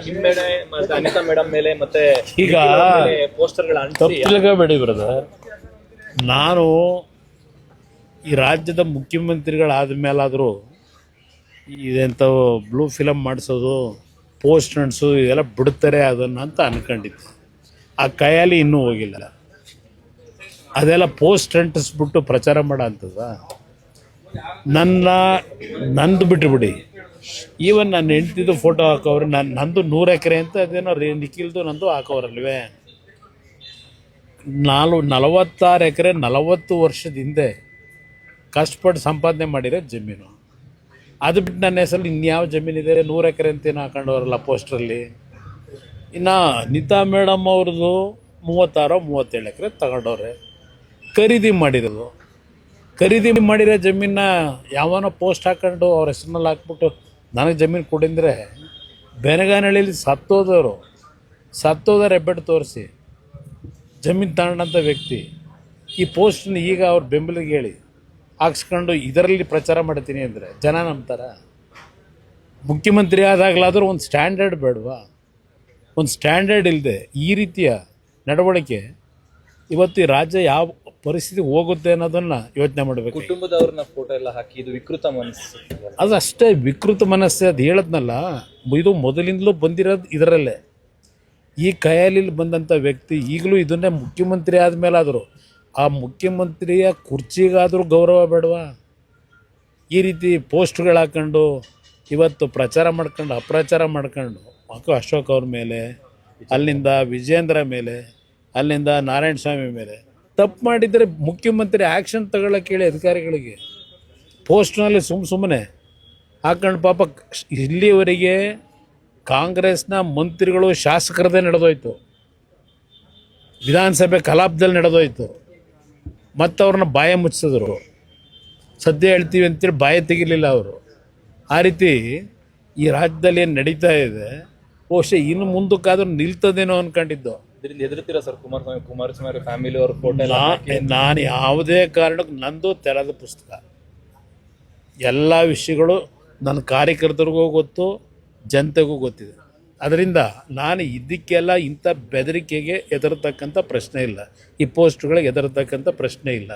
ನಿಮ್ಮ ಮೇಲೆ ಮತ್ತೆ ಅನಿತಾ ಮೇಡಮ್ ಮೇಲೆ ಮತ್ತೆ ಈಗ ಪೋಸ್ಟರ್ಗಳ ತಪ್ಪಿಲ್ಲಬೇಡಿ ಬ್ರದರ್, ನಾನು ಈ ರಾಜ್ಯದ ಮುಖ್ಯಮಂತ್ರಿಗಳಾದ ಮೇಲಾದರೂ ಇದೆಂಥವು ಬ್ಲೂ ಫಿಲಮ್ ಮಾಡಿಸೋದು, ಪೋಸ್ಟ್ ಅಂಟಿಸೋದು ಇದೆಲ್ಲ ಬಿಡ್ತಾರೆ ಅದನ್ನು ಅಂತ ಅನ್ಕೊಂಡಿದ್ದೆ. ಆ ಕೈಯಲ್ಲಿ ಇನ್ನೂ ಹೋಗಿಲ್ಲ. ಅದೆಲ್ಲ ಪೋಸ್ಟ್ ಅಂಟಿಸ್ಬಿಟ್ಟು ಪ್ರಚಾರ ಮಾಡೋ ಅಂಥದ್ದ. ನಂದು ಬಿಟ್ಟುಬಿಡಿ, ಈವನ್ ನನ್ನ ಹೆಂಡ್ತಿದ್ದು ಫೋಟೋ ಹಾಕೋರು, ನಂದು 100 ಎಕರೆ ಅಂತ ಅದೇನೋ ನಿಖಿಲ್ದು ನಂದು ಹಾಕೋರಲ್ವೇ. 46 ಎಕರೆ 40 ವರ್ಷದ ಹಿಂದೆ ಕಷ್ಟಪಟ್ಟು ಸಂಪಾದನೆ ಮಾಡಿರೋ ಜಮೀನು. ಅದು ಬಿಟ್ಟು ನನ್ನ ಹೆಸರಲ್ಲಿ ಇನ್ಯಾವ ಜಮೀನಿದೆ? 100 ಎಕರೆ ಅಂತೇನು ಹಾಕೊಂಡವ್ರಲ್ಲ ಪೋಸ್ಟ್ರಲ್ಲಿ. ಇನ್ನು ಅನಿತಾ ಮೇಡಮ್ ಅವ್ರದ್ದು 36-37 ಎಕರೆ ತಗೊಂಡವ್ರೆ, ಖರೀದಿ ಮಾಡಿರೋದು. ಖರೀದಿ ಮಾಡಿರೋ ಜಮೀನ ಯಾವನೋ ಪೋಸ್ಟ್ ಹಾಕೊಂಡು ಅವ್ರ ಹೆಸರಿನಲ್ಲಿ ಹಾಕ್ಬಿಟ್ಟು ನನಗೆ ಜಮೀನು ಕೊಡಿಂದರೆ, ಬೆನಗಾನಹಳ್ಳಿಯಲ್ಲಿ ಸತ್ತೋದವ್ರು ಹೆಬ್ಬೆಟ್ಟು ತೋರಿಸಿ ಜಮೀನು ತಗೊಂಡಂಥ ವ್ಯಕ್ತಿ ಈ ಪೋಸ್ಟನ್ನ ಈಗ ಅವ್ರ ಬೆಂಬಲಿಗೆ ಹೇಳಿ ಹಾಕ್ಸ್ಕೊಂಡು ಇದರಲ್ಲಿ ಪ್ರಚಾರ ಮಾಡ್ತೀನಿ ಅಂದರೆ ಜನ ನಂಬ್ತಾರ? ಮುಖ್ಯಮಂತ್ರಿ ಆದಾಗಲಾದರೂ ಒಂದು ಸ್ಟ್ಯಾಂಡರ್ಡ್ ಬೇಡವಾ? ಒಂದು ಸ್ಟ್ಯಾಂಡರ್ಡ್ ಇಲ್ಲದೆ ಈ ರೀತಿಯ ನಡವಳಿಕೆ ಇವತ್ತು ಈ ರಾಜ್ಯ ಯಾವ ಪರಿಸ್ಥಿತಿ ಹೋಗುತ್ತೆ ಅನ್ನೋದನ್ನು ಯೋಚನೆ ಮಾಡಬೇಕು. ಕುಟುಂಬದವ್ರನ್ನ ಫೋಟೋ ಎಲ್ಲ ಹಾಕಿ ಇದು ವಿಕೃತ ಮನಸ್ಸು. ಅದು ಅಷ್ಟೇ ವಿಕೃತ ಮನಸ್ಸೇ. ಅದು ಹೇಳದ್ನಲ್ಲ, ಇದು ಮೊದಲಿಂದಲೂ ಬಂದಿರೋದು ಇದರಲ್ಲೇ. ಈ ಕೈಯಲ್ಲಿ ಬಂದಂಥ ವ್ಯಕ್ತಿ ಈಗಲೂ ಇದನ್ನೇ ಮುಖ್ಯಮಂತ್ರಿ ಆದಮೇಲಾದರೂ ಆ ಮುಖ್ಯಮಂತ್ರಿಯ ಕುರ್ಚಿಗಾದರೂ ಗೌರವ ಬೇಡವಾ? ಈ ರೀತಿ ಪೋಸ್ಟ್ಗಳು ಹಾಕ್ಕೊಂಡು ಇವತ್ತು ಪ್ರಚಾರ ಮಾಡ್ಕೊಂಡು ಅಪ್ರಚಾರ ಮಾಡ್ಕೊಂಡು ಅಶೋಕ್ ಅವ್ರ ಮೇಲೆ, ಅಲ್ಲಿಂದ ವಿಜೇಂದ್ರ ಮೇಲೆ, ಅಲ್ಲಿಂದ ನಾರಾಯಣ ಸ್ವಾಮಿ ಮೇಲೆ ತಪ್ಪು ಮಾಡಿದರೆ ಮುಖ್ಯಮಂತ್ರಿ ಆ್ಯಕ್ಷನ್ ತಗೊಳ್ಳೋಕೆ ಹೇಳಿ ಅಧಿಕಾರಿಗಳಿಗೆ. ಪೋಸ್ಟ್ನಲ್ಲಿ ಸುಮ್ಮನೆ ಹಾಕೊಂಡು ಪಾಪ ಇಲ್ಲಿವರೆಗೆ ಕಾಂಗ್ರೆಸ್ನ ಮಂತ್ರಿಗಳು ಶಾಸಕರದೇ ನಡೆದೋಯ್ತು, ವಿಧಾನಸಭೆ ಕಲಾಪದಲ್ಲಿ ನಡೆದೋಯ್ತು, ಮತ್ತು ಅವ್ರನ್ನ ಬಾಯ ಮುಚ್ಚಿಸಿದ್ರು. ಸದ್ಯ ಹೇಳ್ತೀವಿ ಅಂತೇಳಿ ಬಾಯ ತೆಗಿಲಿಲ್ಲ ಅವರು. ಆ ರೀತಿ ಈ ರಾಜ್ಯದಲ್ಲಿ ಏನು ನಡೀತಾ ಇದೆ, ಬಹುಶಃ ಇನ್ನು ಮುಂದಕ್ಕಾದ್ರೂ ನಿಲ್ತದೇನೋ ಅಂದ್ಕೊಂಡಿದ್ದು. ಎದುರುತ್ತೀರಾ ಸರ್ ಕುಮಾರಸ್ವಾಮಿ ಫ್ಯಾಮಿಲಿ ಅವ್ರ ಫೋಟೋ? ನಾನು ಯಾವುದೇ ಕಾರಣಕ್ಕೂ, ನಂದು ತೆರೆದ ಪುಸ್ತಕ, ಎಲ್ಲ ವಿಷಯಗಳು ನನ್ನ ಕಾರ್ಯಕರ್ತರಿಗೂ ಗೊತ್ತು, ಜನತೆಗೂ ಗೊತ್ತಿದೆ. ಅದರಿಂದ ನಾನು ಇದಕ್ಕೆಲ್ಲ ಇಂಥ ಬೆದರಿಕೆಗೆ ಹೆದರ್ತಕ್ಕಂಥ ಪ್ರಶ್ನೆ ಇಲ್ಲ, ಈ ಪೋಸ್ಟ್ಗಳಿಗೆ ಹೆದರ್ತಕ್ಕಂಥ ಪ್ರಶ್ನೆ ಇಲ್ಲ.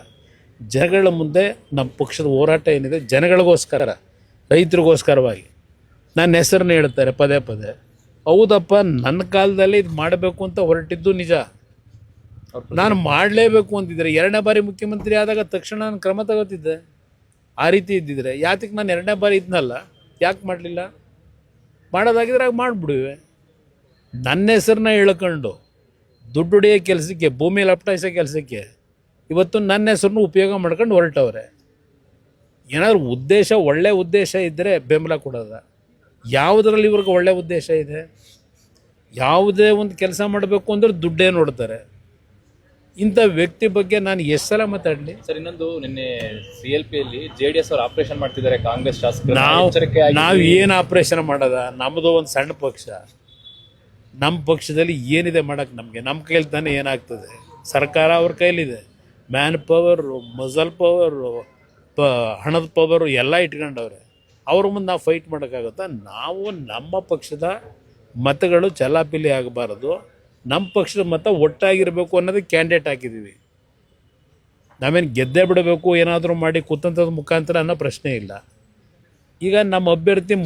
ಜನಗಳ ಮುಂದೆ ನಮ್ಮ ಪಕ್ಷದ ಹೋರಾಟ ಏನಿದೆ ಜನಗಳಿಗೋಸ್ಕರ, ರೈತರಿಗೋಸ್ಕರವಾಗಿ ನನ್ನ ಹೆಸರನ್ನ ಹೇಳ್ತಾರೆ ಪದೇ ಪದೇ. ಹೌದಪ್ಪ, ನನ್ನ ಕಾಲದಲ್ಲಿ ಇದು ಮಾಡಬೇಕು ಅಂತ ಹೊರಟಿದ್ದು ನಿಜ. ನಾನು ಮಾಡಲೇಬೇಕು ಅಂತಿದ್ದರೆ 2ನೇ ಬಾರಿ ಮುಖ್ಯಮಂತ್ರಿ ಆದಾಗ ತಕ್ಷಣ ನಾನು ಕ್ರಮ ತಗೋತಿದ್ದೆ. ಆ ರೀತಿ ಇದ್ದಿದ್ರೆ ಯಾತಕ್ಕೆ ನಾನು 2ನೇ ಬಾರಿ ಇದ್ನಲ್ಲ, ಯಾಕೆ ಮಾಡಲಿಲ್ಲ? ಮಾಡೋದಾಗಿದ್ರೆ ಆಗ ಮಾಡಿಬಿಡುವೆ. ನನ್ನ ಹೆಸರನ್ನ ಹೇಳ್ಕೊಂಡು ದುಡ್ಡು ಹೊಡೆಯೋ ಕೆಲಸಕ್ಕೆ, ಭೂಮಿ ಲಪಟಾಯಿಸೋ ಕೆಲಸಕ್ಕೆ ಇವತ್ತು ನನ್ನ ಹೆಸರನ್ನು ಉಪಯೋಗ ಮಾಡ್ಕೊಂಡು ಹೊರಟವ್ರೆ. ಏನಾದರೂ ಉದ್ದೇಶ, ಒಳ್ಳೆಯ ಉದ್ದೇಶ ಇದ್ದರೆ ಬೆಂಬಲ ಕೊಡೋದ. ಯಾವುದರಲ್ಲಿ ಇವ್ರಿಗೆ ಒಳ್ಳೆಯ ಉದ್ದೇಶ ಇದೆ? ಯಾವುದೇ ಒಂದು ಕೆಲಸ ಮಾಡಬೇಕು ಅಂದರೆ ದುಡ್ಡೇ ನೋಡ್ತಾರೆ. ಇಂಥ ವ್ಯಕ್ತಿ ಬಗ್ಗೆ ನಾನು ಎಷ್ಟು ಸಲ ಮಾತಾಡಲಿ ಸರ್? ಇನ್ನೊಂದು, ನಿನ್ನೆ CLPಯಲ್ಲಿ JDS ಅವರು ಆಪರೇಷನ್ ಮಾಡ್ತಿದ್ದಾರೆ ಕಾಂಗ್ರೆಸ್ ಶಾಸಕರು. ನಾವು ಏನು ಆಪರೇಷನ್ ಮಾಡೋದ? ನಮ್ಮದು ಒಂದು ಸಣ್ಣ ಪಕ್ಷ. ನಮ್ಮ ಪಕ್ಷದಲ್ಲಿ ಏನಿದೆ ಮಾಡೋಕ್ಕೆ? ನಮ್ಮ ಕೈಯಲ್ಲಿ ತಾನೇ ಏನಾಗ್ತದೆ? ಸರ್ಕಾರ ಅವ್ರ ಕೈಲಿದೆ. ಮ್ಯಾನ್ ಪವರು, ಮಸಲ್ ಪವರು, ಹಣದ ಪವರು ಎಲ್ಲ ಇಟ್ಕೊಂಡವ್ರೆ. ಅವ್ರ ಮುಂದೆ ನಾವು ಫೈಟ್ ಮಾಡೋಕ್ಕಾಗುತ್ತಾ? ನಾವು ನಮ್ಮ ಪಕ್ಷದ ಮತಗಳು ಚಲಾಪಿಲಿ ಆಗಬಾರದು, ನಮ್ಮ ಪಕ್ಷದ ಮತ ಒಟ್ಟಾಗಿರಬೇಕು ಅನ್ನೋದಕ್ಕೆ ಕ್ಯಾಂಡಿಡೇಟ್ ಹಾಕಿದ್ದೀವಿ. ನಾವೇನು ಗೆದ್ದೇ ಬಿಡಬೇಕು ಏನಾದರೂ ಮಾಡಿ ಕುತಂತ್ರದ ಮುಖಾಂತರ ಅನ್ನೋ ಪ್ರಶ್ನೆ ಇಲ್ಲ. ಈಗ ನಮ್ಮ ಅಭ್ಯರ್ಥಿ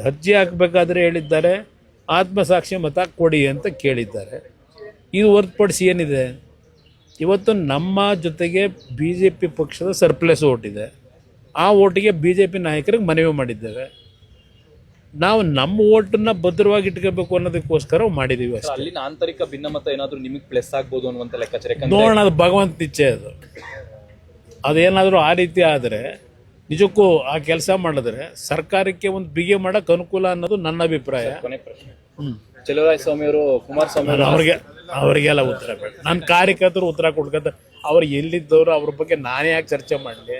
ಅರ್ಜಿ ಹಾಕಬೇಕಾದ್ರೆ ಹೇಳಿದ್ದಾರೆ ಆತ್ಮಸಾಕ್ಷಿ ಮತ ಕೊಡಿ ಅಂತ ಕೇಳಿದ್ದಾರೆ. ಇದು ಹೊರತುಪಡಿಸಿ ಏನಿದೆ? ಇವತ್ತು ನಮ್ಮ ಜೊತೆಗೆ BJP ಪಕ್ಷದ ಸರ್ಪ್ಲಸ್ ಓಟಿದೆ. ಆ ಓಟಿಗೆ BJP ನಾಯಕರಿಗೆ ಮನವಿ ಮಾಡಿದ್ದೇವೆ. ನಾವು ನಮ್ಮ ಓಟನ್ನ ಭದ್ರವಾಗಿ ಇಟ್ಕೋಬೇಕು ಅನ್ನೋದಕ್ಕೋಸ್ಕರ ಮಾಡಿದ್ದೀವಿ ಅಷ್ಟೇ. ಅಲ್ಲಿನ ಆಂತರಿಕ ಭಿನ್ನಮತ ಏನಾದರೂ ನಿಮಗೆ ಪ್ಲಸ್ ಆಗ್ಬೋದು ಅನ್ನುವಂಥ ಲೆಕ್ಕಾಚಾರ ನೋಡೋಣ. ಅದು ಭಗವಂತ ಇಚ್ಛೆ. ಅದೇನಾದರೂ ಆ ರೀತಿ ಆದರೆ ನಿಜಕ್ಕೂ ಆ ಕೆಲಸ ಮಾಡಿದ್ರೆ ಸರ್ಕಾರಕ್ಕೆ ಒಂದು ಬಿಗಿ ಮಾಡೋಕ್ಕೆ ಅನುಕೂಲ ಅನ್ನೋದು ನನ್ನ ಅಭಿಪ್ರಾಯ. ಕೊನೆ ಪ್ರಶ್ನೆ, ಚಲುವರಾಯಸ್ವಾಮಿ ಅವರು ಕುಮಾರಸ್ವಾಮಿ ಅವರಿಗೆಲ್ಲ ಉತ್ತರ ಬೇಡ. ನನ್ನ ಕಾರ್ಯಕರ್ತರು ಉತ್ತರ ಕೊಡ್ಕೊತ ಅವ್ರು ಎಲ್ಲಿದ್ದವರು, ಅವ್ರ ಬಗ್ಗೆ ನಾನೇ ಯಾಕೆ ಚರ್ಚೆ ಮಾಡಲಿ?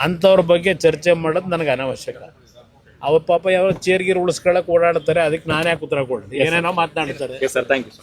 ಅಂಥವ್ರ ಬಗ್ಗೆ ಚರ್ಚೆ ಮಾಡೋದು ನನಗೆ ಅನಾವಶ್ಯಕ. ಅವ್ರ ಪಾಪ ಯಾವ ಚೇರ್ಗೀರು ಉಳಿಸ್ಕೊಳ್ಳೋಕೆ ಓಡಾಡ್ತಾರೆ, ಅದಕ್ಕೆ ನಾನೇ ಯಾಕೆ ಉತ್ತರ ಕೊಡಲಿ? ಏನೇನೋ ಮಾತನಾಡ್ತಾರೆ. Sir, thank you.